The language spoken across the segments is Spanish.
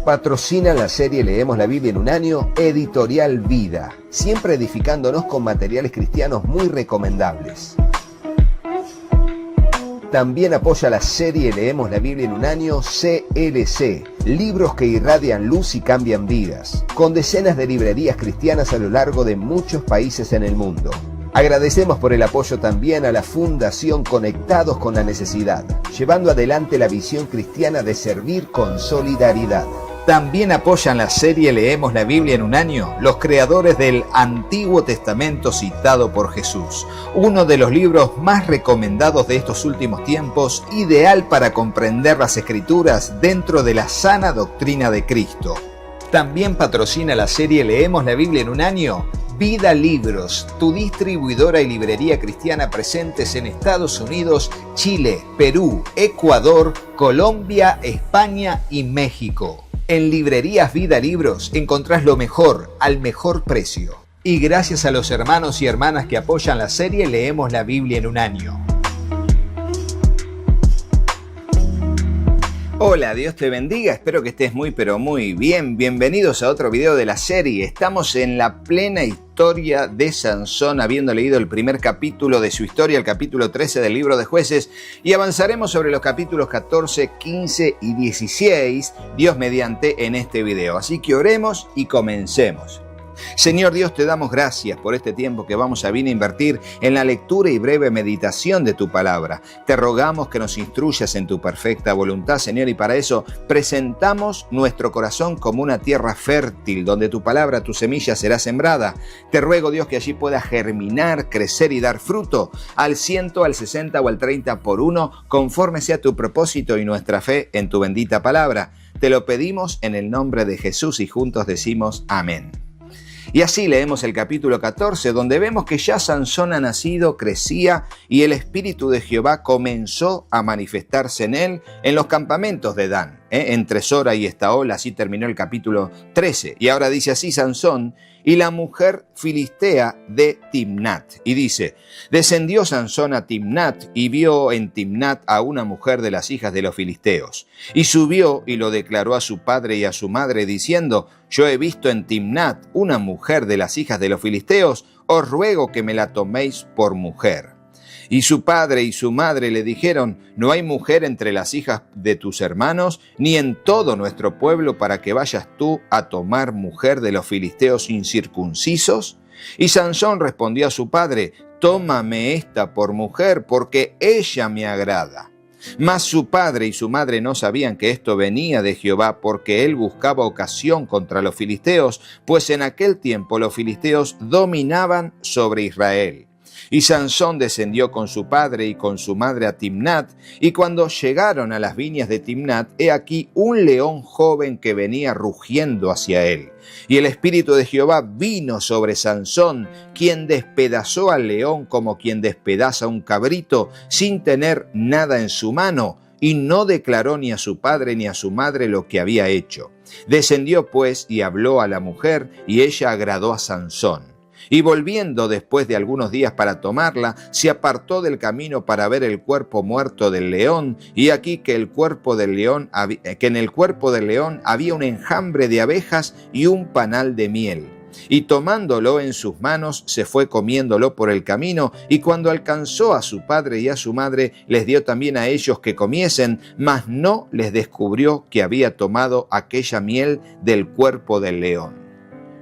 Patrocina la serie Leemos la Biblia en un año, Editorial Vida, siempre edificándonos con materiales cristianos muy recomendables. También apoya la serie Leemos la Biblia en un año, CLC, libros que irradian luz y cambian vidas, con decenas de librerías cristianas a lo largo de muchos países en el mundo. Agradecemos por el apoyo también a la Fundación Conectados con la Necesidad, llevando adelante la visión cristiana de servir con solidaridad. También apoyan la serie Leemos la Biblia en un año los creadores del Antiguo Testamento citado por Jesús, uno de los libros más recomendados de estos últimos tiempos, ideal para comprender las Escrituras dentro de la sana doctrina de Cristo. También patrocina la serie Leemos la Biblia en un año Vida Libros, tu distribuidora y librería cristiana presentes en Estados Unidos, Chile, Perú, Ecuador, Colombia, España y México. En Librerías Vida Libros encontrás lo mejor al mejor precio. Y gracias a los hermanos y hermanas que apoyan la serie Leemos la Biblia en un año. Hola, Dios te bendiga, espero que estés muy pero muy bien. Bienvenidos a otro video de la serie. Estamos en la plena historia de Sansón, habiendo leído el primer capítulo de su historia, el capítulo 13 del libro de Jueces, y avanzaremos sobre los capítulos 14, 15 y 16, Dios mediante, en este video. Así que oremos y comencemos. Señor Dios, te damos gracias por este tiempo que vamos a venir a invertir en la lectura y breve meditación de tu palabra. Te rogamos que nos instruyas en tu perfecta voluntad, Señor, y para eso presentamos nuestro corazón como una tierra fértil, donde tu palabra, tu semilla será sembrada. Te ruego, Dios, que allí pueda germinar, crecer y dar fruto al 100, al 60 o al 30 por uno, conforme sea tu propósito y nuestra fe en tu bendita palabra. Te lo pedimos en el nombre de Jesús y juntos decimos amén. Y así leemos el capítulo 14, donde vemos que ya Sansón ha nacido, crecía, y el Espíritu de Jehová comenzó a manifestarse en él en los campamentos de Dan, entre Sora y Estaol. Así terminó el capítulo 13. Y ahora dice así Sansón, y la mujer filistea de Timnat. Y dice, descendió Sansón a Timnat y vio en Timnat a una mujer de las hijas de los filisteos. Y subió y lo declaró a su padre y a su madre, diciendo, yo he visto en Timnat una mujer de las hijas de los filisteos, os ruego que me la toméis por mujer. Y su padre y su madre le dijeron, no hay mujer entre las hijas de tus hermanos, ni en todo nuestro pueblo, para que vayas tú a tomar mujer de los filisteos incircuncisos. Y Sansón respondió a su padre, tómame esta por mujer, porque ella me agrada. Mas su padre y su madre no sabían que esto venía de Jehová, porque él buscaba ocasión contra los filisteos, pues en aquel tiempo los filisteos dominaban sobre Israel. Y Sansón descendió con su padre y con su madre a Timnat, y cuando llegaron a las viñas de Timnat, he aquí un león joven que venía rugiendo hacia él. Y el Espíritu de Jehová vino sobre Sansón, quien despedazó al león como quien despedaza un cabrito, sin tener nada en su mano, y no declaró ni a su padre ni a su madre lo que había hecho. Descendió pues y habló a la mujer, y ella agradó a Sansón. Y volviendo después de algunos días para tomarla, se apartó del camino para ver el cuerpo muerto del león, y aquí que en el cuerpo del león había un enjambre de abejas y un panal de miel. Y tomándolo en sus manos, se fue comiéndolo por el camino, y cuando alcanzó a su padre y a su madre, les dio también a ellos que comiesen, mas no les descubrió que había tomado aquella miel del cuerpo del león.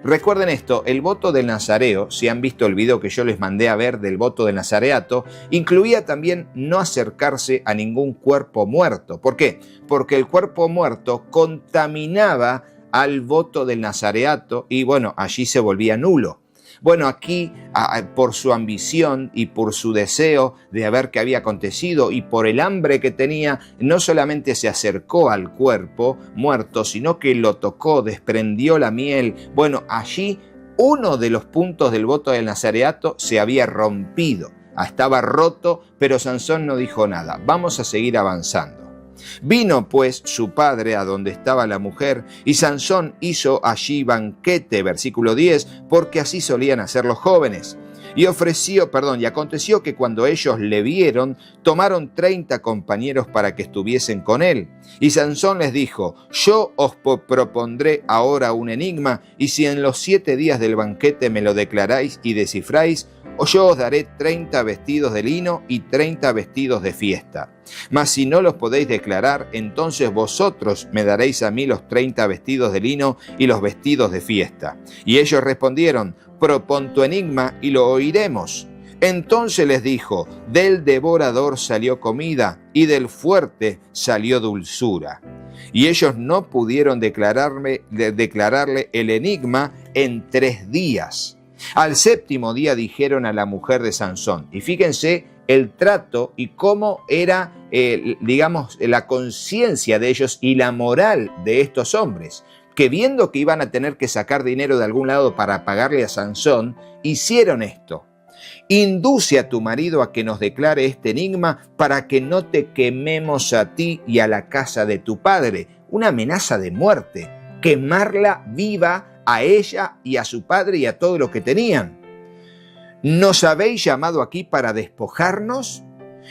Recuerden esto, el voto del nazareo, si han visto el video que yo les mandé a ver del voto del nazareato, incluía también no acercarse a ningún cuerpo muerto. ¿Por qué? Porque el cuerpo muerto contaminaba al voto del nazareato y bueno, allí se volvía nulo. Bueno, aquí por su ambición y por su deseo de ver qué había acontecido y por el hambre que tenía, no solamente se acercó al cuerpo muerto, sino que lo tocó, desprendió la miel. Bueno, allí uno de los puntos del voto del nazareato se había rompido. Estaba roto, pero Sansón no dijo nada. Vamos a seguir avanzando. Vino pues su padre a donde estaba la mujer, y Sansón hizo allí banquete, versículo 10, porque así solían hacer los jóvenes. Y aconteció que cuando ellos le vieron, tomaron 30 compañeros para que estuviesen con él. Y Sansón les dijo: yo os propondré ahora un enigma, y si en los 7 días del banquete me lo declaráis y descifráis, yo os daré 30 vestidos de lino y 30 vestidos de fiesta. Mas si no los podéis declarar, entonces vosotros me daréis a mí los 30 vestidos de lino y los vestidos de fiesta. Y ellos respondieron: propon tu enigma y lo oiremos. Entonces les dijo: del devorador salió comida y del fuerte salió dulzura. Y ellos no pudieron declararle el enigma en 3 días. Al 7º día dijeron a la mujer de Sansón, y fíjense el trato y cómo era, la conciencia de ellos y la moral de estos hombres, que viendo que iban a tener que sacar dinero de algún lado para pagarle a Sansón, hicieron esto: induce a tu marido a que nos declare este enigma para que no te quememos a ti y a la casa de tu padre. Una amenaza de muerte, quemarla viva a ella y a su padre y a todo lo que tenían. ¿Nos habéis llamado aquí para despojarnos?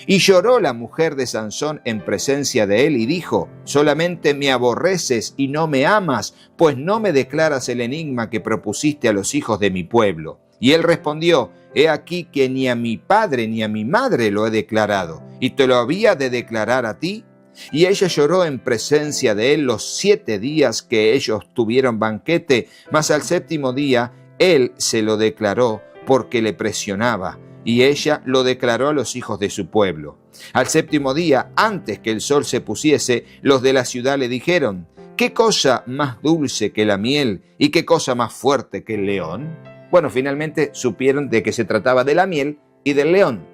Y lloró la mujer de Sansón en presencia de él y dijo: solamente me aborreces y no me amas, pues no me declaras el enigma que propusiste a los hijos de mi pueblo. Y él respondió: he aquí que ni a mi padre ni a mi madre lo he declarado, y te lo había de declarar a ti. Y ella lloró en presencia de él los 7 días que ellos tuvieron banquete, mas al 7º día él se lo declaró porque le presionaba, y ella lo declaró a los hijos de su pueblo. Al 7º día, antes que el sol se pusiese, los de la ciudad le dijeron: ¿qué cosa más dulce que la miel y qué cosa más fuerte que el león? Bueno, finalmente supieron de que se trataba de la miel y del león.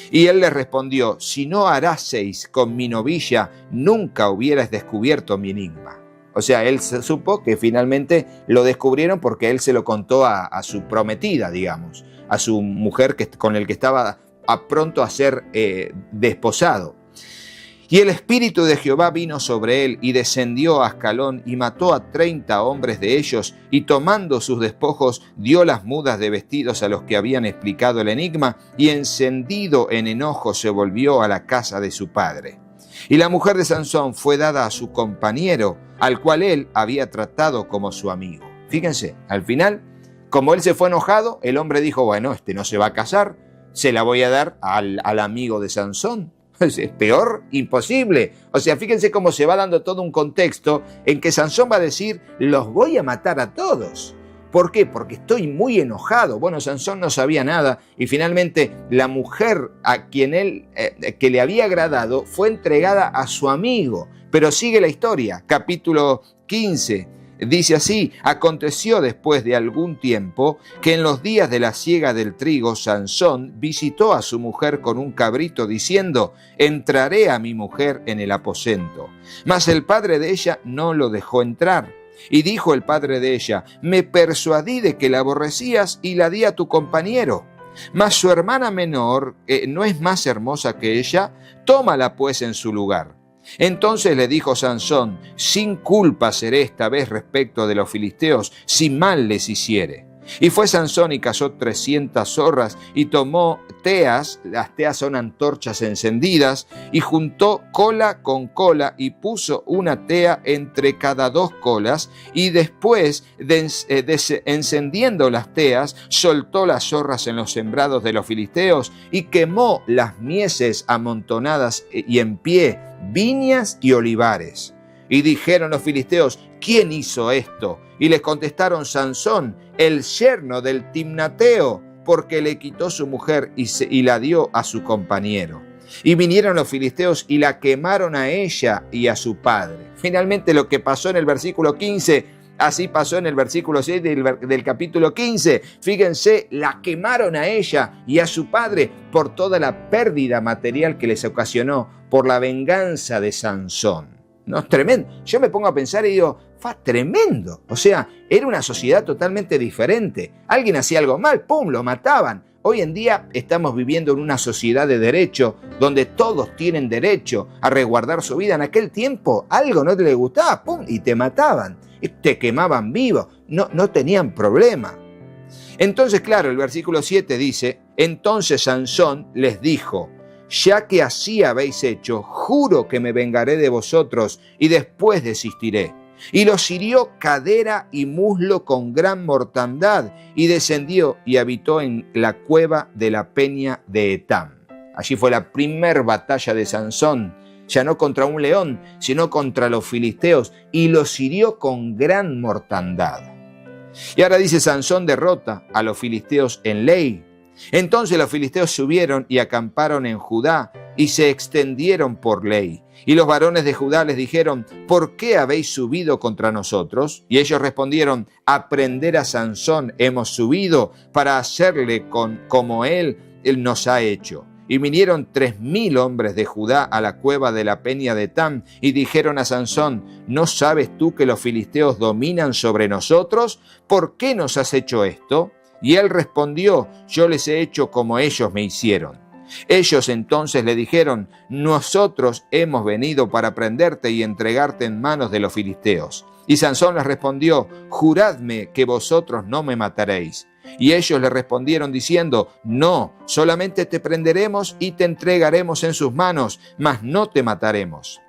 Y él les respondió: si no haraseis con mi novilla, nunca hubierais descubierto mi enigma. O sea, él se supo que finalmente lo descubrieron porque él se lo contó a su prometida, digamos, a su mujer con el que estaba pronto a ser desposado. Y el espíritu de Jehová vino sobre él y descendió a Ascalón y mató a 30 hombres de ellos, y tomando sus despojos dio las mudas de vestidos a los que habían explicado el enigma, y encendido en enojo se volvió a la casa de su padre. Y la mujer de Sansón fue dada a su compañero, al cual él había tratado como su amigo. Fíjense, al final, como él se fue enojado, el hombre dijo: bueno, este no se va a casar, se la voy a dar al amigo de Sansón. Es peor, imposible. O sea, fíjense cómo se va dando todo un contexto en que Sansón va a decir: los voy a matar a todos. ¿Por qué? Porque estoy muy enojado. Bueno, Sansón no sabía nada y finalmente la mujer a quien él que le había agradado fue entregada a su amigo. Pero sigue la historia, capítulo 15. Dice así: aconteció después de algún tiempo que en los días de la siega del trigo, Sansón visitó a su mujer con un cabrito diciendo: entraré a mi mujer en el aposento. Mas el padre de ella no lo dejó entrar. Y dijo el padre de ella: me persuadí de que la aborrecías y la di a tu compañero. Mas su hermana menor, ¿no es más hermosa que ella? Tómala pues en su lugar. Entonces le dijo Sansón: sin culpa seré esta vez respecto de los filisteos, si mal les hiciere. Y fue Sansón y cazó 300 zorras y tomó teas, las teas son antorchas encendidas, y juntó cola con cola y puso una tea entre cada 2 colas, y después encendiendo las teas, soltó las zorras en los sembrados de los filisteos y quemó las mieses amontonadas y en pie, viñas y olivares. Y dijeron los filisteos: ¿quién hizo esto? Y les contestaron: Sansón, el yerno del Timnateo, porque le quitó su mujer y la dio a su compañero. Y vinieron los filisteos y la quemaron a ella y a su padre. Finalmente lo que pasó en el versículo 15, así pasó en el versículo 6 del capítulo 15. Fíjense, la quemaron a ella y a su padre por toda la pérdida material que les ocasionó por la venganza de Sansón. No, es tremendo. Yo me pongo a pensar y digo: fue tremendo. O sea, era una sociedad totalmente diferente. Alguien hacía algo mal, ¡pum!, lo mataban. Hoy en día estamos viviendo en una sociedad de derecho donde todos tienen derecho a resguardar su vida. En aquel tiempo algo no te gustaba, ¡pum!, y te mataban. Te quemaban vivo. No tenían problema. Entonces, claro, el versículo 7 dice, entonces Sansón les dijo, ya que así habéis hecho, juro que me vengaré de vosotros y después desistiré. Y los hirió cadera y muslo con gran mortandad, y descendió y habitó en la cueva de la peña de Etam. Allí fue la primer batalla de Sansón, ya no contra un león, sino contra los filisteos, y los hirió con gran mortandad. Y ahora dice, Sansón derrota a los filisteos en Lei. Entonces los filisteos subieron y acamparon en Judá y se extendieron por Lei. Y los varones de Judá les dijeron, ¿por qué habéis subido contra nosotros? Y ellos respondieron, a prender a Sansón hemos subido para hacerle como él nos ha hecho. Y vinieron 3,000 hombres de Judá a la cueva de la peña de Etam y dijeron a Sansón, ¿no sabes tú que los filisteos dominan sobre nosotros? ¿Por qué nos has hecho esto? Y él respondió, yo les he hecho como ellos me hicieron. Ellos entonces le dijeron, nosotros hemos venido para prenderte y entregarte en manos de los filisteos. Y Sansón les respondió, juradme que vosotros no me mataréis. Y ellos le respondieron diciendo, no, solamente te prenderemos y te entregaremos en sus manos, mas no te mataremos.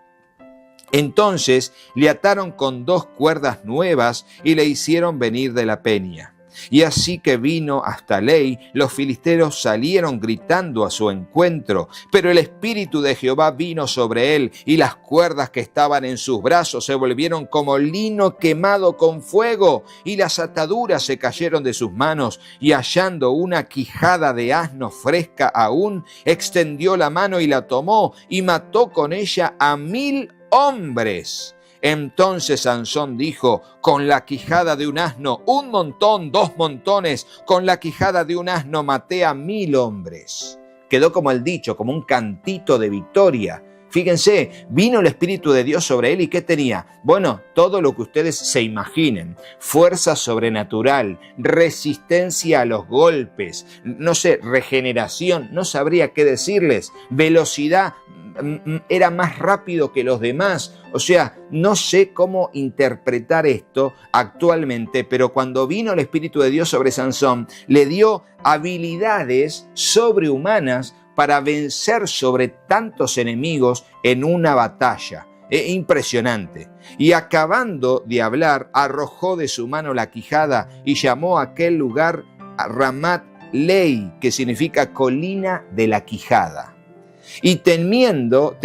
Entonces le ataron con 2 cuerdas nuevas y le hicieron venir de la peña. Y así que vino hasta Lei, los filisteos salieron gritando a su encuentro, pero el espíritu de Jehová vino sobre él, y las cuerdas que estaban en sus brazos se volvieron como lino quemado con fuego, y las ataduras se cayeron de sus manos, y hallando una quijada de asno fresca aún, extendió la mano y la tomó, y mató con ella a 1,000 hombres. Entonces Sansón dijo, con la quijada de un asno, 1 montón, 2 montones, con la quijada de un asno maté a 1,000 hombres. Quedó como el dicho, como un cantito de victoria. Fíjense, vino el Espíritu de Dios sobre él y ¿qué tenía? Bueno, todo lo que ustedes se imaginen. Fuerza sobrenatural, resistencia a los golpes, no sé, regeneración, no sabría qué decirles, velocidad, era más rápido que los demás. O sea, no sé cómo interpretar esto actualmente, pero cuando vino el Espíritu de Dios sobre Sansón, le dio habilidades sobrehumanas para vencer sobre tantos enemigos en una batalla. Impresionante. Y acabando de hablar, arrojó de su mano la quijada y llamó a aquel lugar Ramat Lei, que significa colina de la quijada. Y teniendo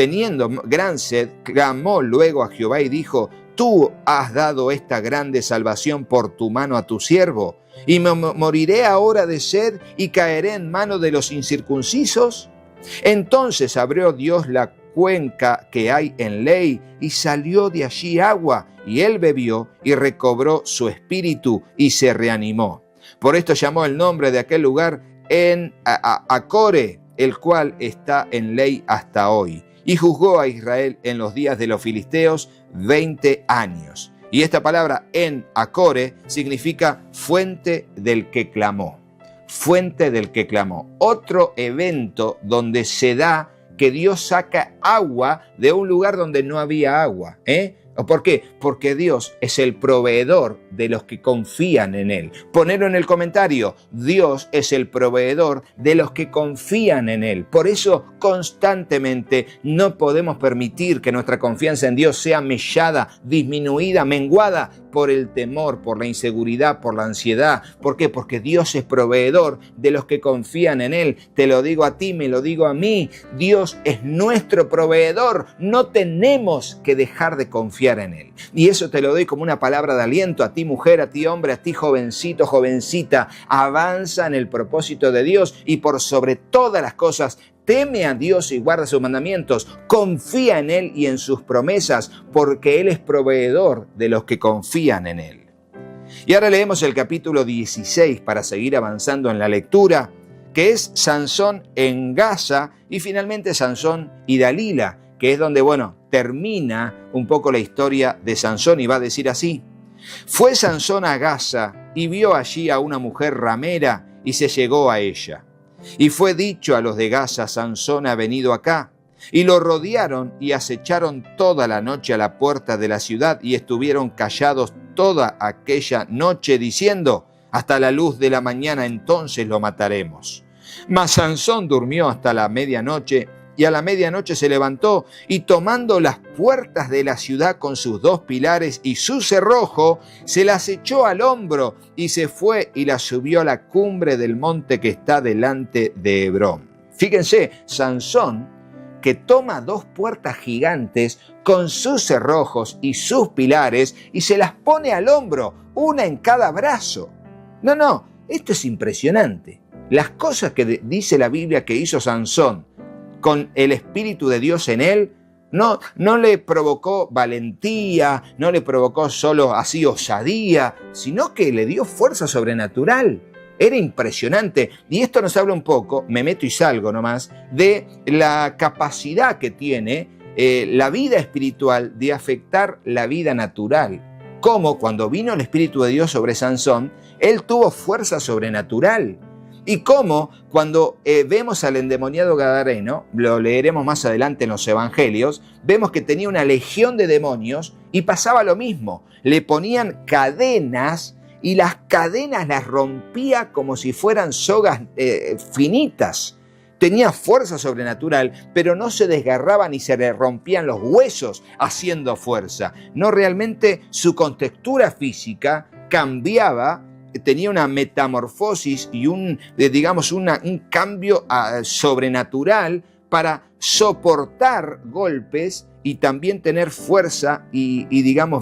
gran sed, clamó luego a Jehová y dijo, tú has dado esta grande salvación por tu mano a tu siervo, y me moriré ahora de sed y caeré en manos de los incircuncisos. Entonces abrió Dios la cuenca que hay en Lei y salió de allí agua, y él bebió y recobró su espíritu y se reanimó. Por esto llamó el nombre de aquel lugar en Acore, el cual está en Lei hasta hoy. Y juzgó a Israel en los días de los filisteos 20 años. Y esta palabra en Acore significa fuente del que clamó. Fuente del que clamó. Otro evento donde se da que Dios saca agua de un lugar donde no había agua. ¿Por qué? Porque Dios es el proveedor de los que confían en Él. Ponelo en el comentario, Dios es el proveedor de los que confían en Él. Por eso constantemente no podemos permitir que nuestra confianza en Dios sea mellada, disminuida, menguada por el temor, por la inseguridad, por la ansiedad. ¿Por qué? Porque Dios es proveedor de los que confían en Él. Te lo digo a ti, me lo digo a mí. Dios es nuestro proveedor. No tenemos que dejar de confiar en Él. Y eso te lo doy como una palabra de aliento a ti mujer, a ti hombre, a ti jovencito, jovencita. Avanza en el propósito de Dios y por sobre todas las cosas, teme a Dios y guarda sus mandamientos. Confía en Él y en sus promesas, porque Él es proveedor de los que confían en Él. Y ahora leemos el capítulo 16 para seguir avanzando en la lectura, que es Sansón en Gaza y finalmente Sansón y Dalila, que es donde, termina un poco la historia de Sansón y va a decir así. Fue Sansón a Gaza y vio allí a una mujer ramera y se llegó a ella. Y fue dicho a los de Gaza, Sansón ha venido acá. Y lo rodearon y acecharon toda la noche a la puerta de la ciudad y estuvieron callados toda aquella noche diciendo, Hasta la luz de la mañana entonces lo mataremos. Mas Sansón durmió hasta la medianoche, y a la medianoche se levantó, y tomando las puertas de la ciudad con sus 2 pilares y su cerrojo, se las echó al hombro, y se fue y las subió a la cumbre del monte que está delante de Hebrón. Fíjense, Sansón, que toma 2 puertas gigantes con sus cerrojos y sus pilares, y se las pone al hombro, una en cada brazo. No, esto es impresionante. Las cosas que dice la Biblia que hizo Sansón con el Espíritu de Dios en él, no le provocó valentía, no le provocó solo así osadía, sino que le dio fuerza sobrenatural. Era impresionante. Y esto nos habla un poco, me meto y salgo nomás, de la capacidad que tiene la vida espiritual de afectar la vida natural. Como cuando vino el Espíritu de Dios sobre Sansón, él tuvo fuerza sobrenatural. Y cómo cuando vemos al endemoniado gadareno, lo leeremos más adelante en los evangelios, vemos que tenía una legión de demonios y pasaba lo mismo. Le ponían cadenas y las cadenas las rompía como si fueran sogas finitas. Tenía fuerza sobrenatural, pero no se desgarraba ni se le rompían los huesos haciendo fuerza. No, realmente su contextura física cambiaba, tenía una metamorfosis y un cambio sobrenatural para soportar golpes y también tener fuerza y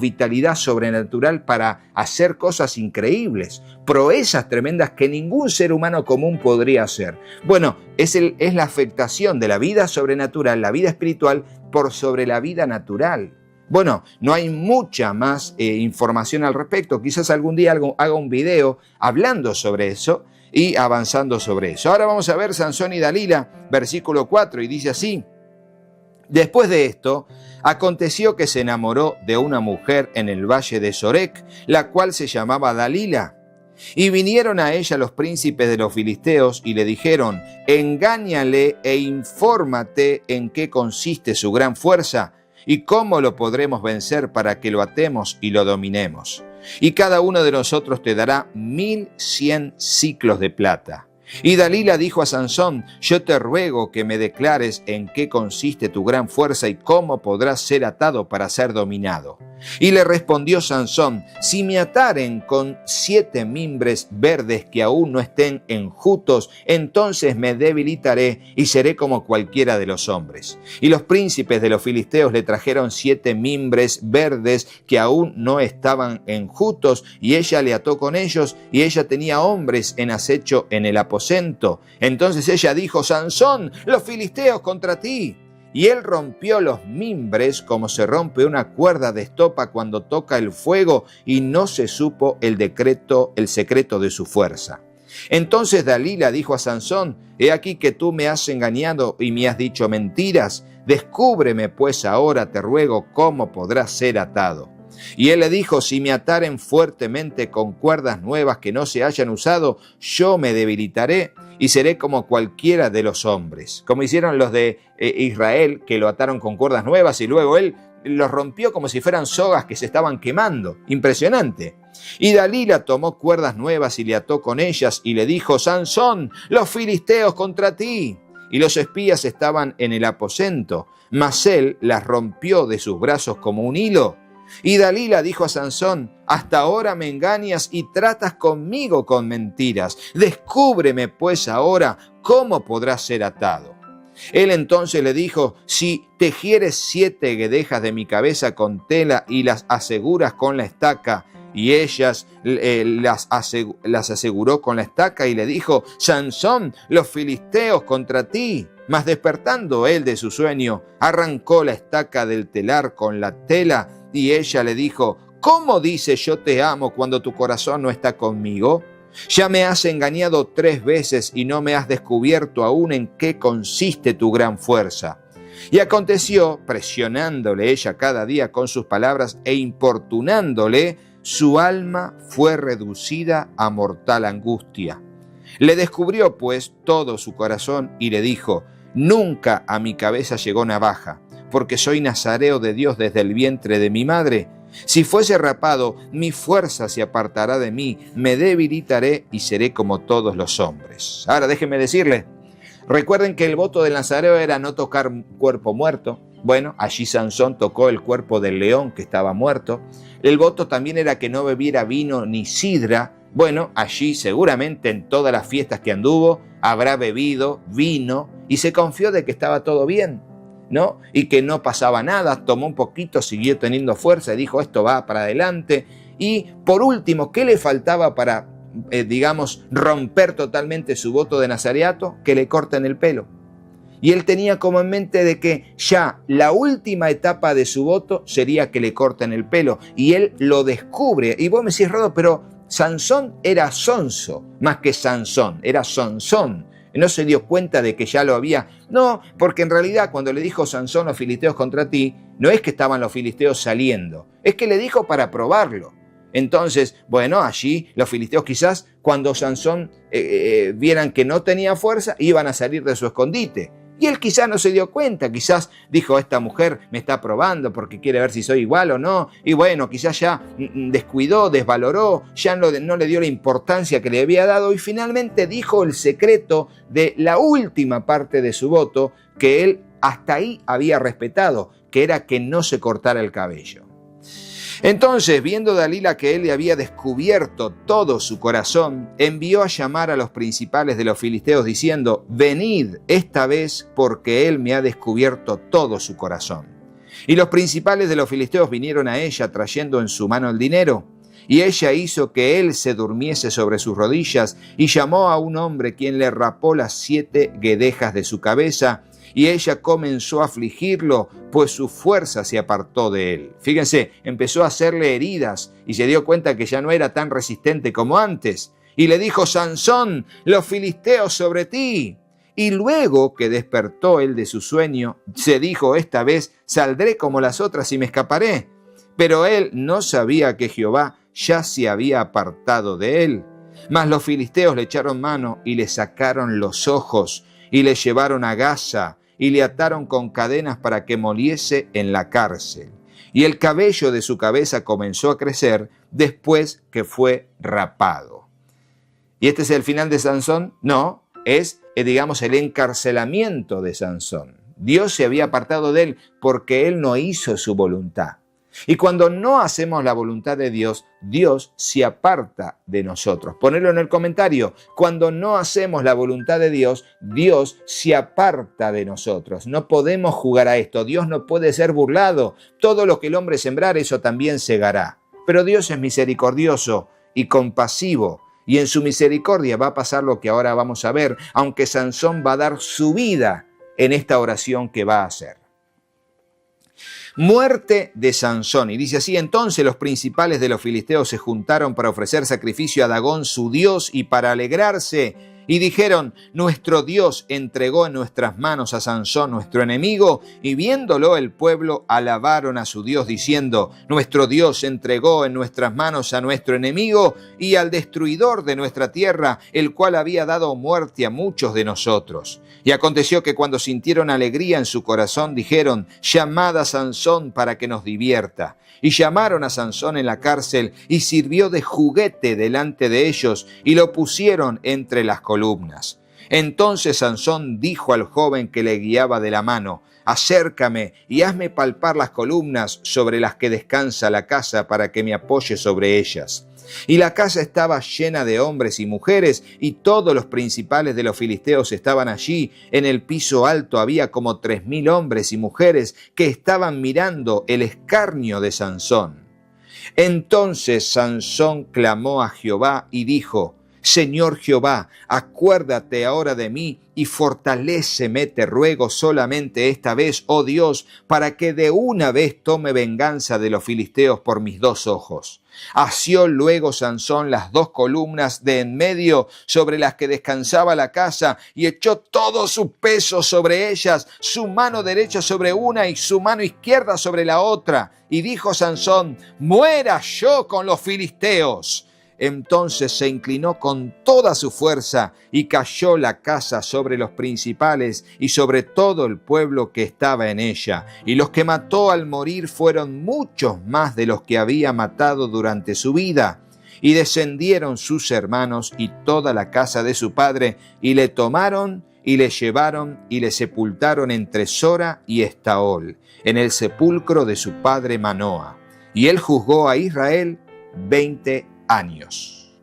vitalidad sobrenatural para hacer cosas increíbles, proezas tremendas que ningún ser humano común podría hacer. Bueno, es la afectación de la vida sobrenatural, la vida espiritual, por sobre la vida natural. Bueno, no hay mucha más información al respecto. Quizás algún día haga un video hablando sobre eso y avanzando sobre eso. Ahora vamos a ver Sansón y Dalila, versículo 4, y dice así: Después de esto, aconteció que se enamoró de una mujer en el valle de Sorek, la cual se llamaba Dalila. Y vinieron a ella los príncipes de los filisteos y le dijeron: Engáñale e infórmate en qué consiste su gran fuerza y cómo lo podremos vencer para que lo atemos y lo dominemos. Y cada uno de nosotros te dará 1100 siclos de plata. Y Dalila dijo a Sansón: Yo te ruego que me declares en qué consiste tu gran fuerza y cómo podrás ser atado para ser dominado. Y le respondió Sansón: Si me ataren con 7 mimbres verdes que aún no estén enjutos, entonces me debilitaré y seré como cualquiera de los hombres. Y los príncipes de los filisteos le trajeron 7 mimbres verdes que aún no estaban enjutos, y ella le ató con ellos, y ella tenía hombres en acecho en el aposento. Entonces ella dijo: Sansón, los filisteos contra ti. Y él rompió los mimbres como se rompe una cuerda de estopa cuando toca el fuego, y no se supo el secreto de su fuerza. Entonces Dalila dijo a Sansón: He aquí que tú me has engañado y me has dicho mentiras. Descúbreme pues ahora, te ruego, cómo podrás ser atado. Y él le dijo: Si me ataren fuertemente con cuerdas nuevas que no se hayan usado, yo me debilitaré y seré como cualquiera de los hombres. Como hicieron los de Israel, que lo ataron con cuerdas nuevas y luego él los rompió como si fueran sogas que se estaban quemando. Impresionante. Y Dalila tomó cuerdas nuevas y le ató con ellas y le dijo: Sansón, los filisteos contra ti. Y los espías estaban en el aposento, mas él las rompió de sus brazos como un hilo. Y Dalila dijo a Sansón: Hasta ahora me engañas y tratas conmigo con mentiras. Descúbreme pues ahora cómo podrás ser atado. Él entonces le dijo: Si tejieres 7 guedejas de mi cabeza con tela y las aseguras con la estaca. Y ellas las aseguró con la estaca y le dijo: Sansón, los filisteos contra ti. Mas despertando él de su sueño, arrancó la estaca del telar con la tela. Y ella le dijo: ¿Cómo dices yo te amo cuando tu corazón no está conmigo? Ya me has engañado 3 veces y no me has descubierto aún en qué consiste tu gran fuerza. Y aconteció, presionándole ella cada día con sus palabras e importunándole, su alma fue reducida a mortal angustia. Le descubrió pues todo su corazón y le dijo: Nunca a mi cabeza llegó navaja, porque soy nazareo de Dios desde el vientre de mi madre. Si fuese rapado, mi fuerza se apartará de mí, me debilitaré y seré como todos los hombres. Ahora déjenme decirle, recuerden que el voto del Nazareo era no tocar cuerpo muerto. Bueno, allí Sansón tocó el cuerpo del león que estaba muerto. El voto también era que no bebiera vino ni sidra. Bueno, allí seguramente en todas las fiestas que anduvo habrá bebido vino y se confió de que estaba todo bien, ¿no? Y que no pasaba nada, tomó un poquito, siguió teniendo fuerza y dijo esto va para adelante. Y por último, ¿qué le faltaba para, romper totalmente su voto de nazareato? Que le corten el pelo. Y él tenía como en mente de que ya la última etapa de su voto sería que le corten el pelo. Y él lo descubre. Y vos me decís, Rodo, pero Sansón era sonso, más que Sansón, era Sonsón. No se dio cuenta de que ya lo había. No, porque en realidad cuando le dijo Sansón los filisteos contra ti, no es que estaban los filisteos saliendo, es que le dijo para probarlo. Entonces, bueno, allí los filisteos quizás cuando Sansón vieran que no tenía fuerza, iban a salir de su escondite. Y él quizás no se dio cuenta, quizás dijo, esta mujer me está probando porque quiere ver si soy igual o no. Y bueno, quizás ya descuidó, desvaloró, ya no le dio la importancia que le había dado y finalmente dijo el secreto de la última parte de su voto que él hasta ahí había respetado, que era que no se cortara el cabello. Entonces, viendo Dalila que él le había descubierto todo su corazón, envió a llamar a los principales de los filisteos diciendo, venid esta vez porque él me ha descubierto todo su corazón. Y los principales de los filisteos vinieron a ella trayendo en su mano el dinero. Y ella hizo que él se durmiese sobre sus rodillas y llamó a un hombre quien le rapó las 7 guedejas de su cabeza. Y ella comenzó a afligirlo, pues su fuerza se apartó de él. Fíjense, empezó a hacerle heridas y se dio cuenta que ya no era tan resistente como antes. Y le dijo, Sansón, los filisteos sobre ti. Y luego que despertó él de su sueño, se dijo, esta vez saldré como las otras y me escaparé. Pero él no sabía que Jehová ya se había apartado de él. Mas los filisteos le echaron mano y le sacaron los ojos y le llevaron a Gaza y le ataron con cadenas para que moliese en la cárcel. Y el cabello de su cabeza comenzó a crecer después que fue rapado. ¿Y este es el final de Sansón? No, es, el encarcelamiento de Sansón. Dios se había apartado de él porque él no hizo su voluntad. Y cuando no hacemos la voluntad de Dios, Dios se aparta de nosotros. Ponelo en el comentario. Cuando no hacemos la voluntad de Dios, Dios se aparta de nosotros. No podemos jugar a esto. Dios no puede ser burlado. Todo lo que el hombre sembrar, eso también segará. Pero Dios es misericordioso y compasivo. Y en su misericordia va a pasar lo que ahora vamos a ver, aunque Sansón va a dar su vida en esta oración que va a hacer. Muerte de Sansón. Y dice así, entonces los principales de los filisteos se juntaron para ofrecer sacrificio a Dagón su dios y para alegrarse. Y dijeron, nuestro Dios entregó en nuestras manos a Sansón, nuestro enemigo, y viéndolo el pueblo alabaron a su Dios, diciendo, nuestro Dios entregó en nuestras manos a nuestro enemigo y al destruidor de nuestra tierra, el cual había dado muerte a muchos de nosotros. Y aconteció que cuando sintieron alegría en su corazón, dijeron, llamad a Sansón para que nos divierta. Y llamaron a Sansón en la cárcel y sirvió de juguete delante de ellos y lo pusieron entre las columnas. Entonces Sansón dijo al joven que le guiaba de la mano, acércame y hazme palpar las columnas sobre las que descansa la casa para que me apoye sobre ellas. Y la casa estaba llena de hombres y mujeres, y todos los principales de los filisteos estaban allí. En el piso alto había como 3.000 hombres y mujeres que estaban mirando el escarnio de Sansón. Entonces Sansón clamó a Jehová y dijo, Señor Jehová, acuérdate ahora de mí y fortaléceme, te ruego solamente esta vez, oh Dios, para que de una vez tome venganza de los filisteos por mis 2 ojos. Asió luego Sansón las 2 columnas de en medio sobre las que descansaba la casa y echó todo su peso sobre ellas, su mano derecha sobre una y su mano izquierda sobre la otra. Y dijo Sansón, muera yo con los filisteos. Entonces se inclinó con toda su fuerza y cayó la casa sobre los principales y sobre todo el pueblo que estaba en ella. Y los que mató al morir fueron muchos más de los que había matado durante su vida. Y descendieron sus hermanos y toda la casa de su padre, y le tomaron y le llevaron y le sepultaron entre Sora y Estaol, en el sepulcro de su padre Manoa. Y él juzgó a Israel 20 años.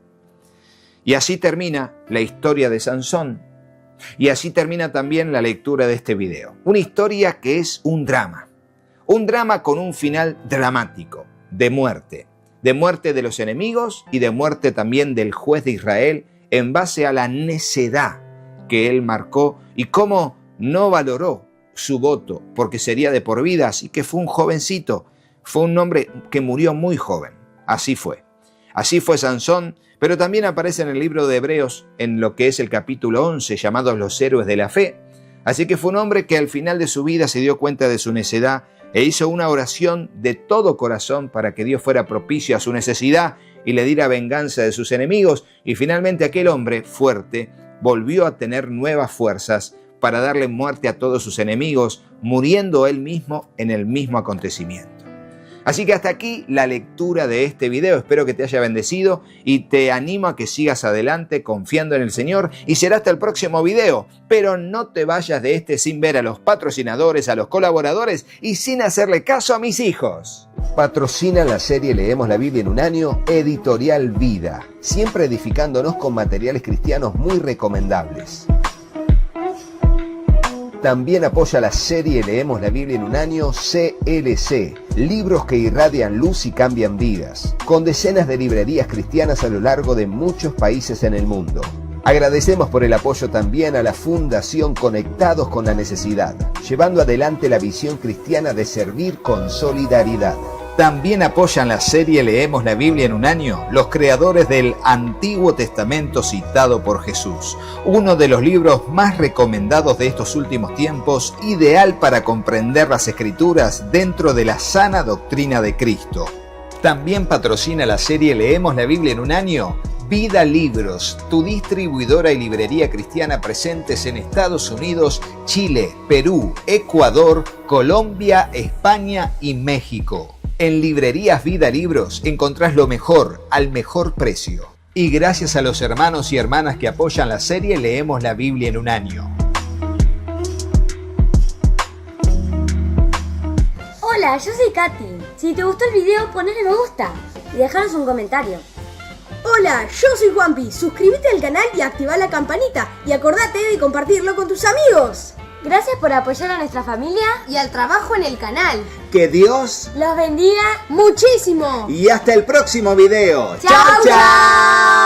Y así termina la historia de Sansón. Y así termina también la lectura de este video. Una historia que es un drama. Un drama con un final dramático, de muerte de los enemigos y de muerte también del juez de Israel en base a la necedad que él marcó y cómo no valoró su voto porque sería de por vida, así que fue un jovencito, fue un hombre que murió muy joven. Así fue Sansón, pero también aparece en el libro de Hebreos en lo que es el capítulo 11, llamados los héroes de la fe. Así que fue un hombre que al final de su vida se dio cuenta de su necedad e hizo una oración de todo corazón para que Dios fuera propicio a su necesidad y le diera venganza de sus enemigos. Y finalmente aquel hombre fuerte volvió a tener nuevas fuerzas para darle muerte a todos sus enemigos, muriendo él mismo en el mismo acontecimiento. Así que hasta aquí la lectura de este video. Espero que te haya bendecido y te animo a que sigas adelante confiando en el Señor y será hasta el próximo video. Pero no te vayas de este sin ver a los patrocinadores, a los colaboradores y sin hacerle caso a mis hijos. Patrocina la serie Leemos la Biblia en un año, Editorial Vida, siempre edificándonos con materiales cristianos muy recomendables. También apoya la serie Leemos la Biblia en un año, CLC, libros que irradian luz y cambian vidas, con decenas de librerías cristianas a lo largo de muchos países en el mundo. Agradecemos por el apoyo también a la Fundación Conectados con la Necesidad, llevando adelante la visión cristiana de servir con solidaridad. También apoyan la serie Leemos la Biblia en un año los creadores del Antiguo Testamento citado por Jesús, uno de los libros más recomendados de estos últimos tiempos, ideal para comprender las Escrituras dentro de la sana doctrina de Cristo. También patrocina la serie Leemos la Biblia en un año Vida Libros, tu distribuidora y librería cristiana presentes en Estados Unidos, Chile, Perú, Ecuador, Colombia, España y México. En librerías Vida Libros encontrás lo mejor al mejor precio. Y gracias a los hermanos y hermanas que apoyan la serie Leemos la Biblia en un año. Hola, yo soy Katy. Si te gustó el video, ponle me gusta y dejanos un comentario. Hola, yo soy Juanpi. Suscríbete al canal y activa la campanita. Y acordate de compartirlo con tus amigos. Gracias por apoyar a nuestra familia Y al trabajo en el canal. Que Dios los bendiga Muchísimo. y hasta el próximo video. ¡Chao, chao!